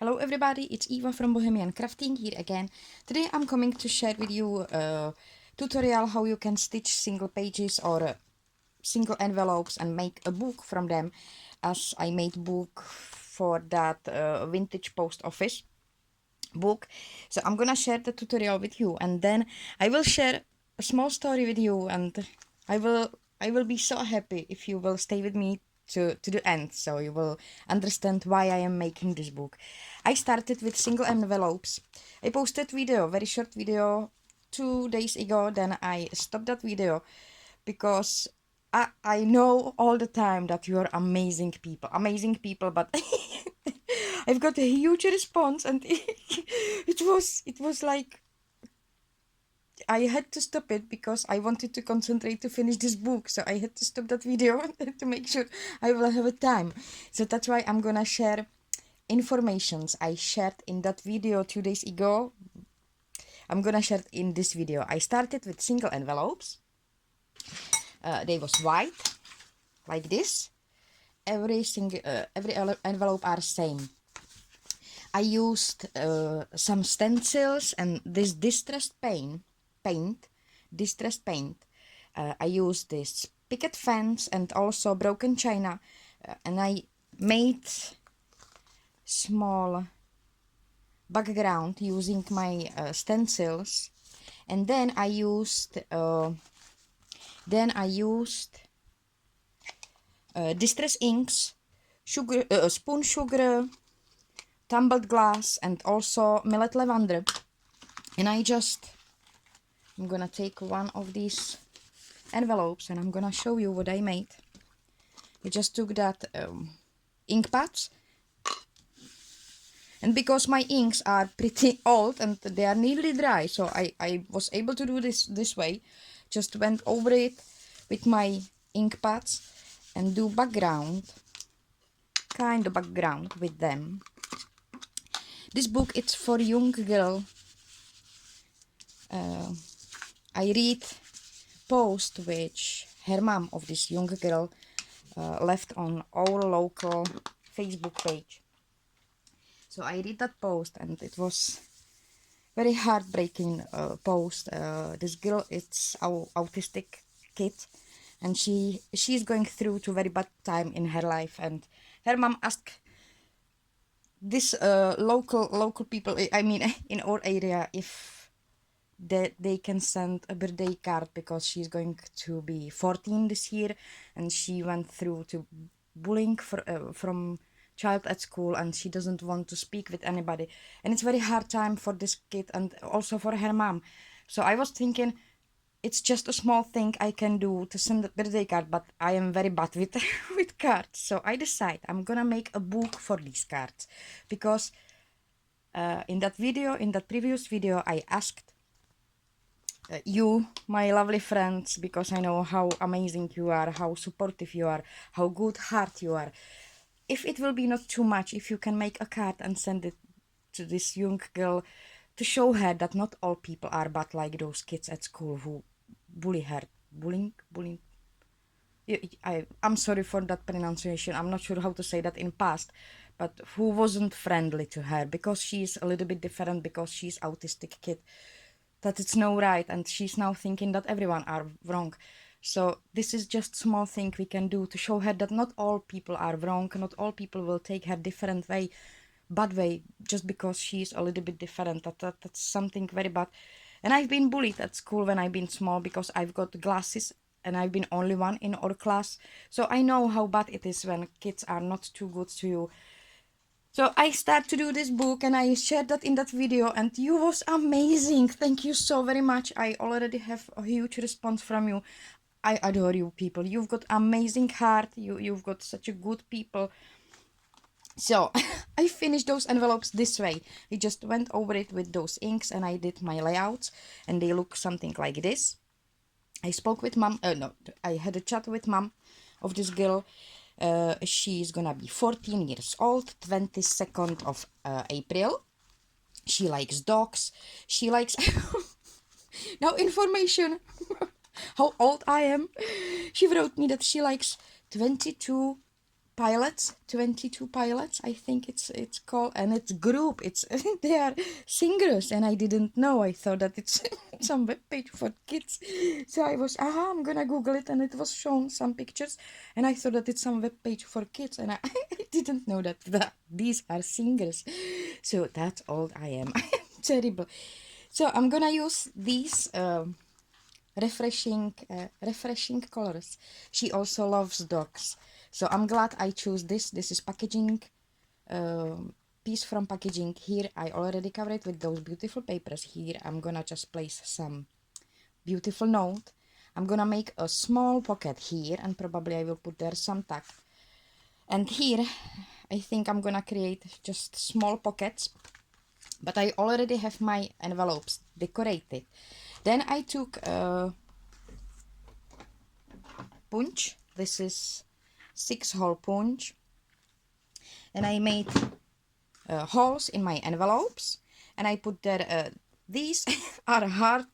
Hello everybody, it's Eva from Bohemian Crafting here again. Today I'm coming to share with you a tutorial how you can stitch single pages or single envelopes and make a book from them, as I made book for that vintage post office book. So I'm gonna share the tutorial with you, and then I will share a small story with you, and I will be so happy if you will stay with me to the end, so you will understand why I am making this book. I started with single envelopes. I posted video, very short video, 2 days ago. Then I stopped that video because I know all the time that you are amazing people, but I've got a huge response, and it was like I had to stop it because I wanted to concentrate to finish this book. So I had to stop that video to make sure I will have a time. So that's why I'm gonna share informations I shared in that video 2 days ago. I'm gonna share it in this video. I started with single envelopes. They was white, like this. Every envelope are same. I used some stencils and this distressed paint. I used this picket fence and also broken china, and I made small background using my stencils, and then I used distress inks, sugar, spoon sugar, tumbled glass, and also millet lavender. And I'm gonna take one of these envelopes and I'm gonna show you what I made. I just took that ink pads, and because my inks are pretty old and they are nearly dry, so I was able to do this way. Just went over it with my ink pads and do kind of background with them. This book, it's for young girl. I read post which her mom of this young girl left on our local Facebook page. So I read that post, and it was very heartbreaking post. This girl, it's our autistic kid, and she's going through to very bad time in her life, and her mom asked this local people, I mean in our area, if that they can send a birthday card because she's going to be 14 this year, and she went through to bullying from child at school, and she doesn't want to speak with anybody, and it's very hard time for this kid and also for her mom. So I was thinking, it's just a small thing I can do to send a birthday card, but I am very bad with with cards. So I decide I'm gonna make a book for these cards, because in that previous video, I asked you, my lovely friends, because I know how amazing you are, how supportive you are, how good heart you are. If it will be not too much, if you can make a card and send it to this young girl to show her that not all people are bad, like those kids at school who bully her. Bullying. I'm sorry for that pronunciation. I'm not sure how to say that in past, but who wasn't friendly to her because she's a little bit different, because she's autistic kid. That it's no right, and she's now thinking that everyone are wrong. So this is just small thing we can do to show her that not all people are wrong, not all people will take her different way, bad way, just because she's a little bit different. That's something very bad. And I've been bullied at school when I've been small because I've got glasses and I've been only one in our class. So I know how bad it is when kids are not too good to you. So I start to do this book, and I shared that in that video, and you was amazing. Thank you so very much. I already have a huge response from you. I adore you people. You've got amazing heart. You've got such a good people. So I finished those envelopes this way. I just went over it with those inks, and I did my layouts, and they look something like this. I spoke with mom. No, I had a chat with mom of this girl. She's gonna be 14 years old, 22nd of April. She likes dogs. She likes now information how old I am. She wrote me that she likes 22 pilots, 22 pilots, I think it's called, and it's group. It's they are singers, and I didn't know. I thought that it's some web page for kids. So I was, I'm gonna Google it, and it was shown some pictures, and I thought that it's some web page for kids, and I didn't know that these are singers. So that's old I am. I am terrible. So I'm gonna use these. Refreshing colors. She also loves dogs, so I'm glad I chose this. This is packaging, piece from packaging. Here I already covered it with those beautiful papers. Here I'm gonna just place some beautiful note. I'm gonna make a small pocket here, and probably I will put there some tag. And here I think I'm gonna create just small pockets, but I already have my envelopes decorated. Then I took punch. This is 6-hole punch, and I made holes in my envelopes, and I put there these are hard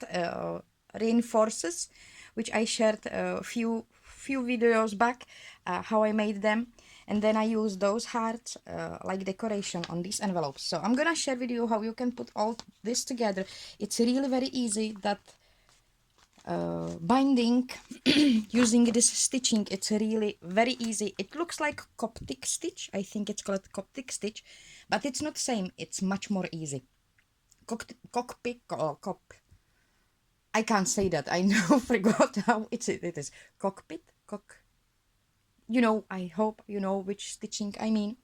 reinforcers, which I shared a few videos back, how I made them, and then I use those hearts like decoration on these envelopes. So I'm gonna share with you how you can put all this together. It's really very easy. That binding using this stitching, it's really very easy. It looks like Coptic stitch. I think it's called Coptic stitch, but it's not same. It's much more easy. Cockpit or cop. I can't say that. I know, forgot how it is. Cockpit, You know, I hope you know which stitching I mean.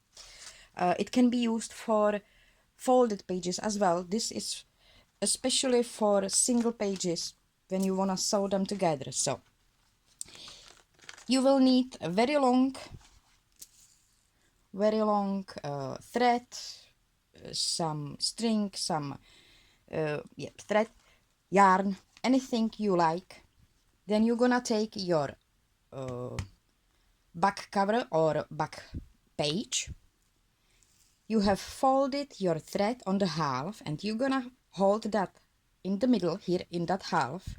It can be used for folded pages as well. This is especially for single pages when you want to sew them together. So you will need a very long thread, some string, some thread, yarn, anything you like. Then you're gonna take your back cover or back page. You have folded your thread on the half, and you're gonna hold that in the middle here in that half,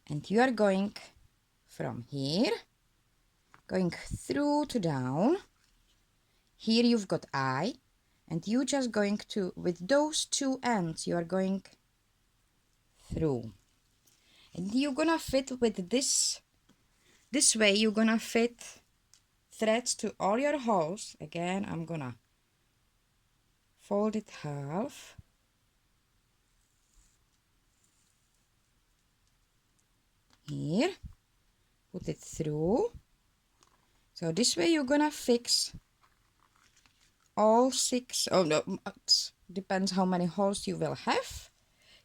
and you are going from here, going through to down. Here you've got I, and you just going to, with those two ends, you are going through, and you're gonna fit with this way. You're gonna fit threads to all your holes. Again, I'm gonna fold it half, here, put it through. So this way you're gonna fix all 6, oh no, it depends how many holes you will have.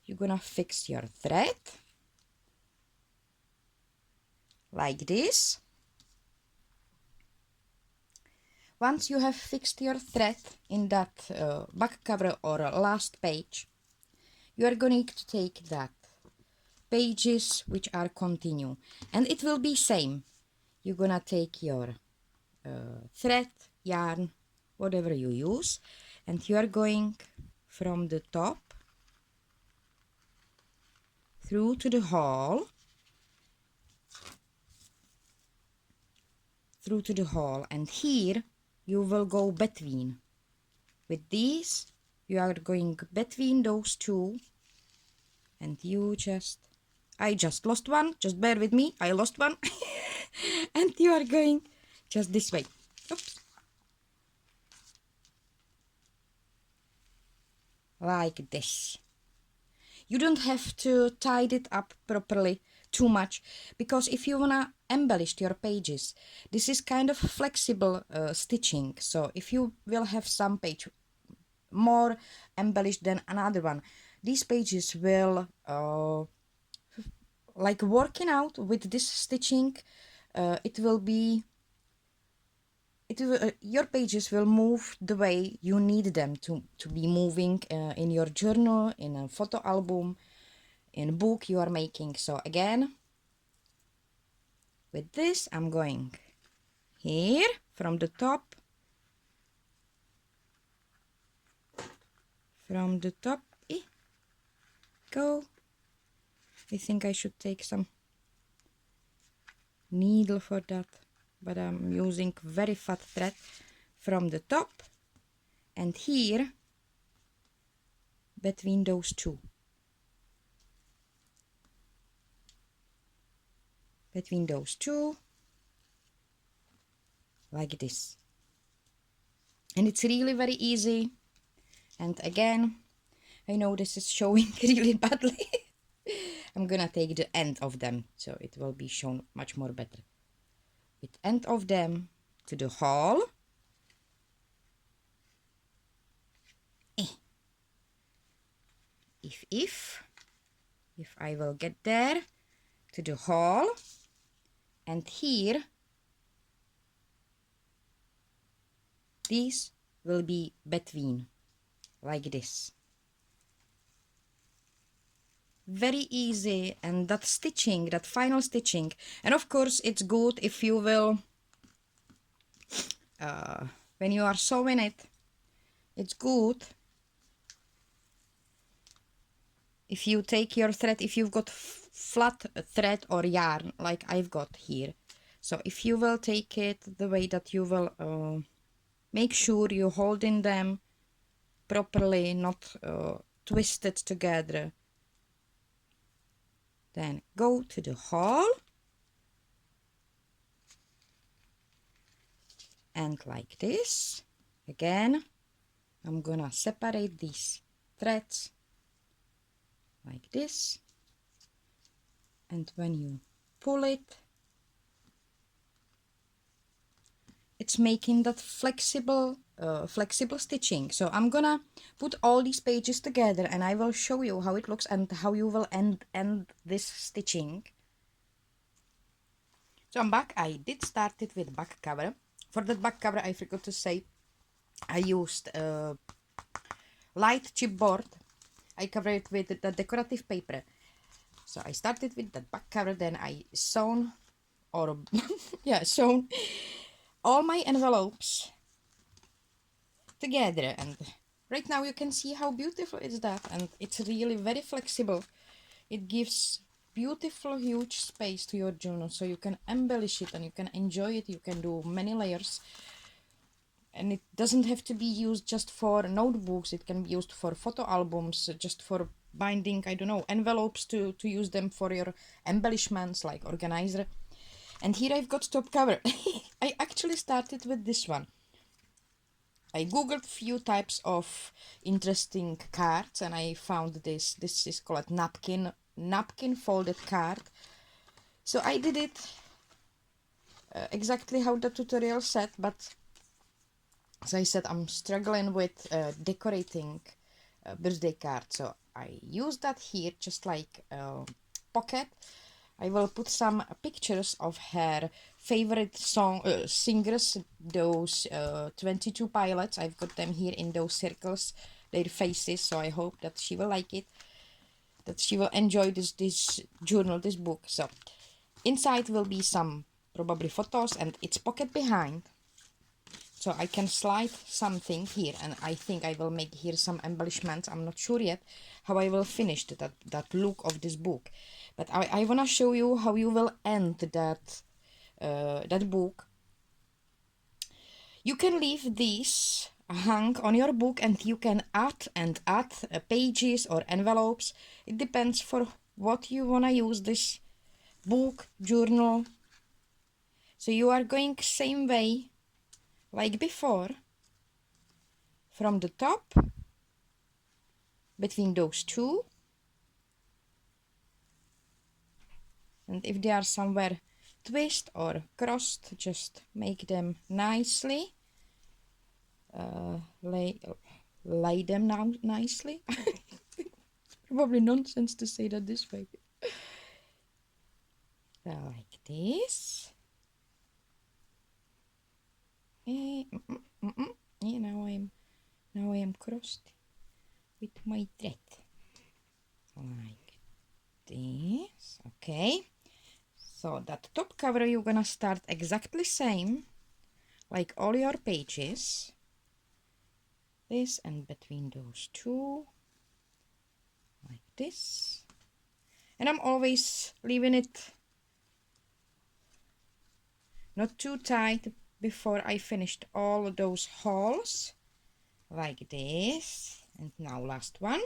You're gonna fix your thread like this. Once you have fixed your thread in that back cover or last page, you are going to take that pages which are continue, and it will be same. You're gonna take your thread, yarn, whatever you use, and you are going from the top through to the hole, and here you will go between. With these you are going between those two, and you I just lost one, just bear with me, I lost one. And you are going just this way. Oops. Like this. You don't have to tie it up properly too much, because if you wanna embellish your pages, this is kind of flexible stitching. So if you will have some page more embellished than another one, these pages will like working out with this stitching. Your pages will move the way you need them to be moving in your journal, in a photo album, in a book you are making. So again, with this I'm going here from the top, go. I think I should take some needle for that. but I'm using very fat thread from the top and here between those two. Between those two, like this. And it's really very easy. And again, I know this is showing really badly. I'm gonna take the end of them so it will be shown much more better. With end of them to the hole. If I will get there to the hole, and here these will be between, like this. Very easy. And that stitching, that final stitching, and of course it's good if you will when you are sewing it, it's good if you take your thread, if you've got flat thread or yarn like I've got here. So if you will take it the way that you will make sure you hold in them properly, not twisted together. Then go to the hole and like this. Again, I'm gonna separate these threads like this. And when you pull it, it's making that flexible stitching. So I'm gonna put all these pages together and I will show you how it looks and how you will end this stitching. So I'm back. I did start it with back cover. For that back cover, I forgot to say I used light chipboard. I covered it with the decorative paper. So I started with that back cover, then I sewn or sewn all my envelopes together, and right now you can see how beautiful is that, and it's really very flexible. It gives beautiful huge space to your journal, so you can embellish it and you can enjoy it. You can do many layers, and it doesn't have to be used just for notebooks. It can be used for photo albums, just for binding, I don't know, envelopes, to use them for your embellishments like organizer. And here I've got top cover. I actually started with this one. I googled few types of interesting cards and I found this. This is called napkin folded card. So I did it exactly how the tutorial said, but as I said, I'm struggling with decorating birthday cards, so I use that here just like pocket. I will put some pictures of her favorite singers, those 22 pilots. I've got them here in those circles, their faces, so I hope that she will like it, that she will enjoy this journal, this book. So inside will be some probably photos and its pocket behind. So I can slide something here, and I think I will make here some embellishments. I'm not sure yet how I will finish that look of this book. But I want to show you how you will end that book. You can leave these hang on your book and you can add pages or envelopes. It depends for what you want to use this book, journal. So you are going same way like before, from the top, between those two, and if they are somewhere twist or crossed, just make them nicely, lay them down nicely. Probably nonsense to say that this way. Like this. Yeah, now I am crossed with my thread. Like this. Okay. So that top cover you're gonna start exactly same like all your pages. This, and between those two, like this. And I'm always leaving it not too tight, before I finished all those holes, like this. And now last one,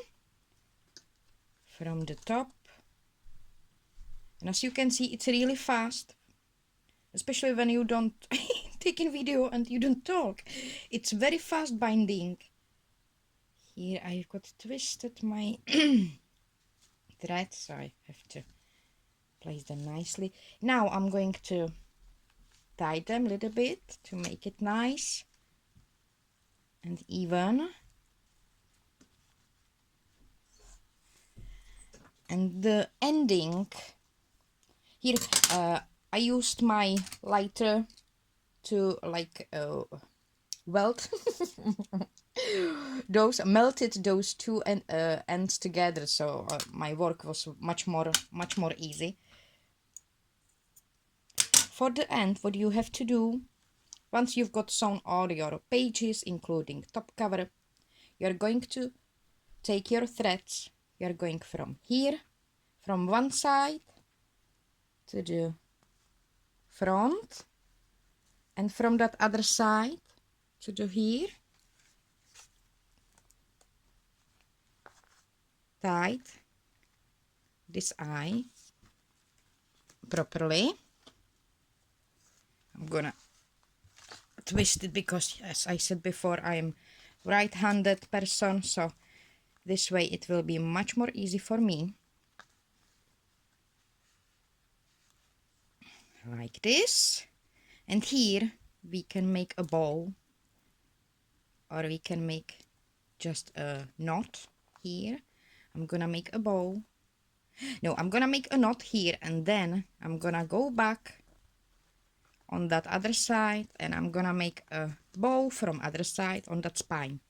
from the top. And as you can see, it's really fast, especially when you don't take a video and you don't talk. It's very fast binding. Here I've got twisted my threads, so I have to place them nicely. Now I'm going to tie them a little bit to make it nice and even. And the ending, here I used my lighter to like weld melted those two ends together, so my work was much more easy. For the end, what you have to do, once you've got sewn all your pages, including top cover, you're going to take your threads. You're going from here, from one side to the front, and from that other side to the here. Tight this eye properly. I'm gonna twist it because, as I said before, I'm right-handed person, so this way it will be much more easy for me. Like this. And here we can make a bow, or we can make just a knot here. I'm gonna make a bow. No, I'm gonna make a knot here, and then I'm gonna go back on that other side, and I'm gonna make a bow from other side on that spine,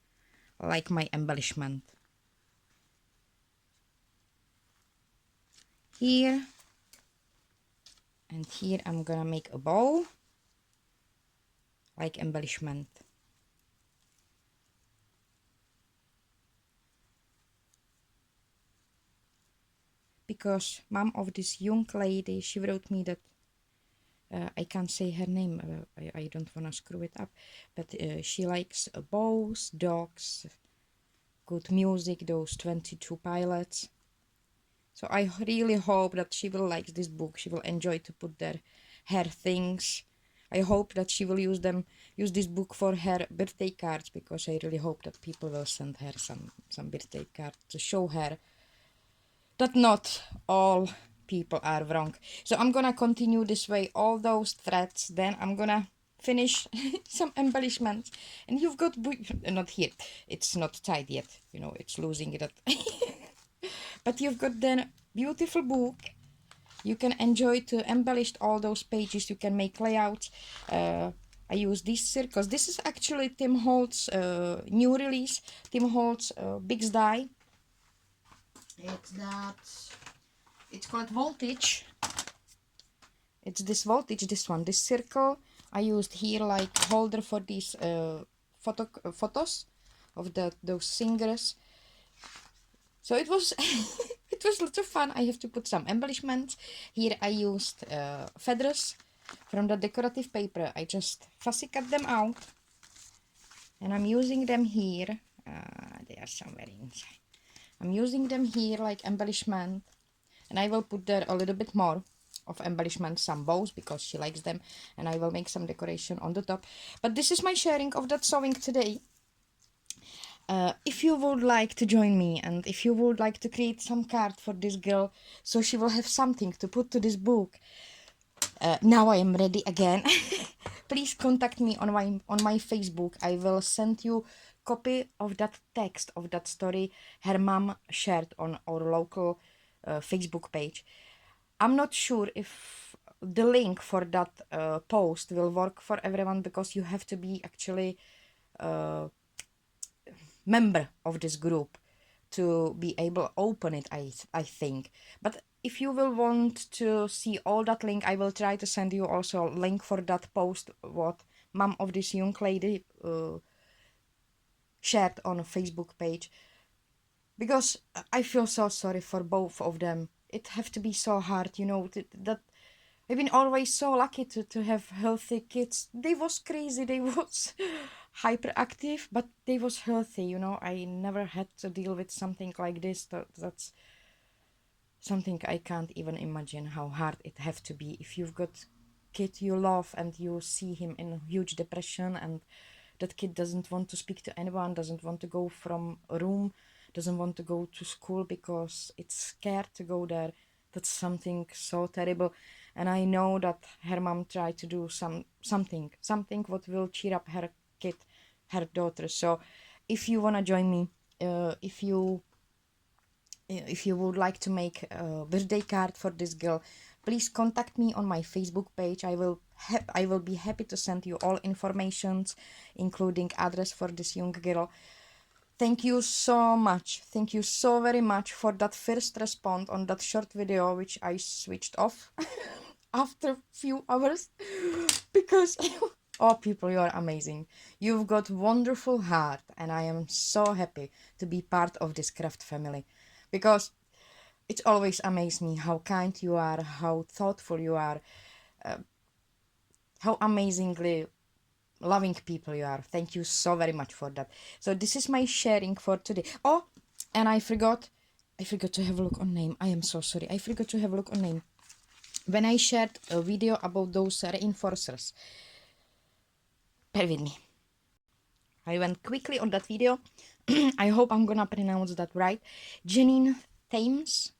like my embellishment. Here and here I'm gonna make a bow, like embellishment. Because mom of this young lady, she wrote me that I can't say her name, I don't want to screw it up, but she likes bows, dogs, good music, those 22 Pilots. So I really hope that she will like this book. She will enjoy to put her things. I hope that she will use this book for her birthday cards, because I really hope that people will send her some birthday cards to show her that not all people are wrong. So I'm gonna continue this way, all those threads, then I'm gonna finish some embellishments. And you've got not here, it's not tied yet, you know, it's losing it. But you've got then beautiful book. You can enjoy to embellish all those pages. You can make layouts. I use this circles. This is actually Tim Holtz new release. Tim Holtz Big Die. It's called Voltage. It's this voltage, this one, this circle. I used here like holder for these photos of those singers. So it was it was lots of fun. I have to put some embellishments. Here I used feathers from the decorative paper. I just fussy cut them out, and I'm using them here. They are somewhere inside. I'm using them here like embellishment, and I will put there a little bit more of embellishment, some bows, because she likes them, and I will make some decoration on the top. But this is my sharing of that sewing today. If you would like to join me, and if you would like to create some card for this girl, so she will have something to put to this book, now I am ready again. Please contact me on my Facebook. I will send you copy of that text of that story her mom shared on our local Facebook page. I'm not sure if the link for that post will work for everyone, because you have to be actually member of this group to be able to open it, I think. But if you will want to see all that link, I will try to send you also a link for that post what mom of this young lady shared on a Facebook page, because I feel so sorry for both of them. It have to be so hard, you know, that I've been always so lucky to have healthy kids. They was crazy, they was hyperactive, but they was healthy, you know. I never had to deal with something like this. That's something I can't even imagine how hard it have to be if you've got kid you love and you see him in huge depression, and that kid doesn't want to speak to anyone, doesn't want to go from a room, doesn't want to go to school because it's scared to go there. That's something so terrible. And I know that her mom tried to do something what will cheer up her kid, her daughter. So if you want to join me, if you would like to make a birthday card for this girl, please contact me on my Facebook page. I will be happy to send you all informations, including address for this young girl. Thank you so much. Thank you so very much for that first response on that short video, which I switched off after few hours because oh, people, you are amazing. You've got wonderful heart, and I am so happy to be part of this craft family, because it always amazes me how kind you are, how thoughtful you are, how amazingly loving people you are. Thank you so very much for that. So this is my sharing for today. Oh, and I forgot to have a look on name. I am so sorry. I forgot to have a look on name. When I shared a video about those reinforcers, bear with me. I went quickly on that video. I hope I'm gonna pronounce that right. Janine Thames.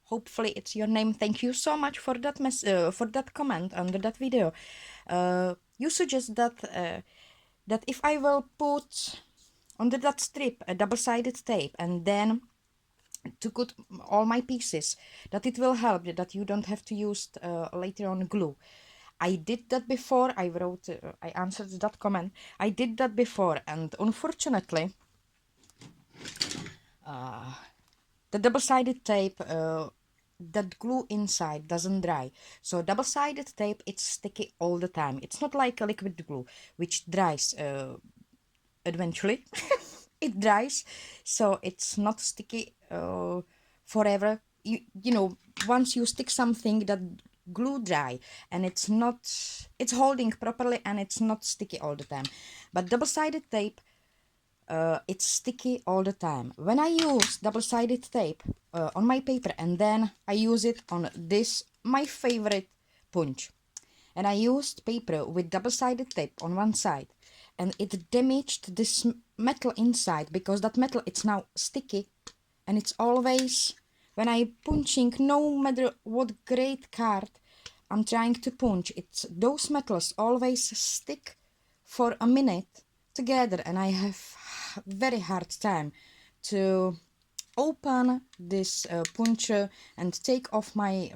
Hopefully it's your name. Thank you so much for that for that comment under that video. You suggest that if I will put under that strip a double-sided tape and then to cut all my pieces, that it will help, that you don't have to use later on glue. I did that before. I answered that comment. I did that before, and unfortunately, the double-sided tape, that glue inside doesn't dry. So double-sided tape, it's sticky all the time. It's not like a liquid glue, which dries eventually. It dries, so it's not sticky forever. You know, once you stick something, that glue dry, and it's holding properly, and it's not sticky all the time. But double-sided tape, it's sticky all the time. When I use double-sided tape on my paper, and then I use it on this, my favorite punch, and I used paper with double-sided tape on one side, and it damaged this metal inside, because that metal, it's now sticky, and it's always, when I punching, no matter what great card I'm trying to punch, it's those metals always stick for a minute together, and I have very hard time to open this puncher and take off my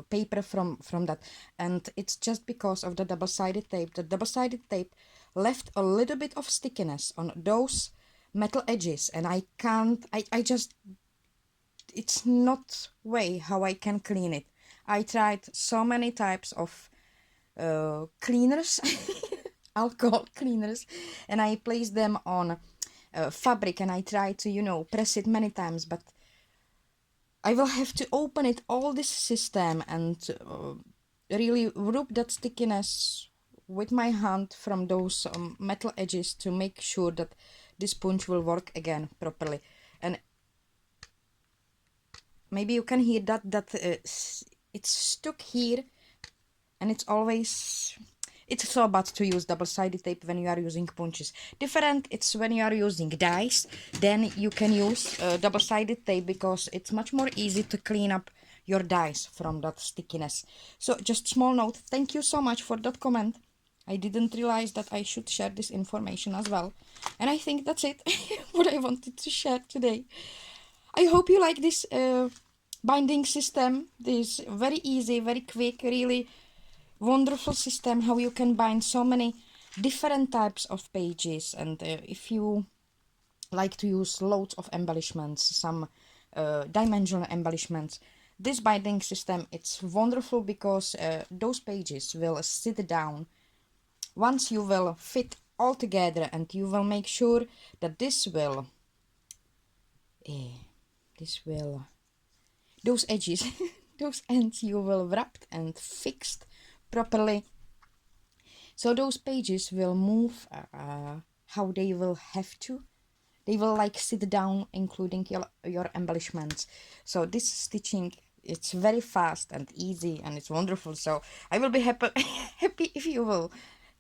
paper from that. And it's just because of the double-sided tape. The double-sided tape left a little bit of stickiness on those metal edges, and I just, it's not way how I can clean it. I tried so many types of cleaners, alcohol cleaners, and I placed them on fabric, and I tried to, you know, press it many times, but I will have to open it, all this system, and really rub that stickiness with my hand from those metal edges to make sure that this punch will work again properly. And maybe you can hear that it's stuck here, and it's so bad to use double-sided tape when you are using punches. Different, it's when you are using dies, then you can use double-sided tape, because it's much more easy to clean up your dies from that stickiness. So just small note, thank you so much for that comment. I didn't realize that I should share this information as well. And I think that's it, what I wanted to share today. I hope you like this binding system. This very easy, very quick, really wonderful system, how you can bind so many different types of pages. And if you like to use loads of embellishments, some dimensional embellishments, this binding system, it's wonderful, because those pages will sit down once you will fit all together, and you will make sure that those edges those ends you will wrapped and fixed properly. So those pages will move how they will have to. They will like sit down, including your embellishments. So this stitching, it's very fast and easy and it's wonderful. So I will be happy happy if you will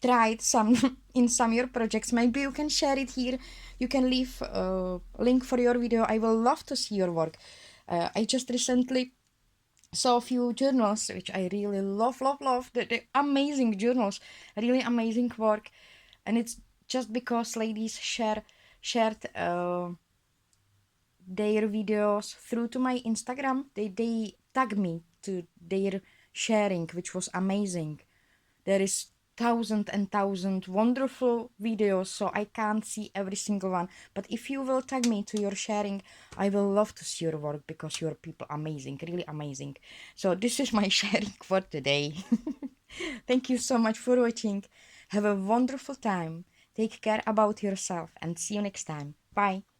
try it some in some your projects. Maybe you can share it here. You can leave a link for your video. I will love to see your work. I just recently saw a few journals which I really love. The amazing journals, really amazing work, and it's just because ladies shared their videos through to my Instagram. They tag me to their sharing, which was amazing. There is thousand and thousand wonderful videos, so I can't see every single one. But if you will tag me to your sharing, I will love to see your work because your people amazing, really amazing. So this is my sharing for today. Thank you so much for watching. Have a wonderful time. Take care about yourself and see you next time. Bye.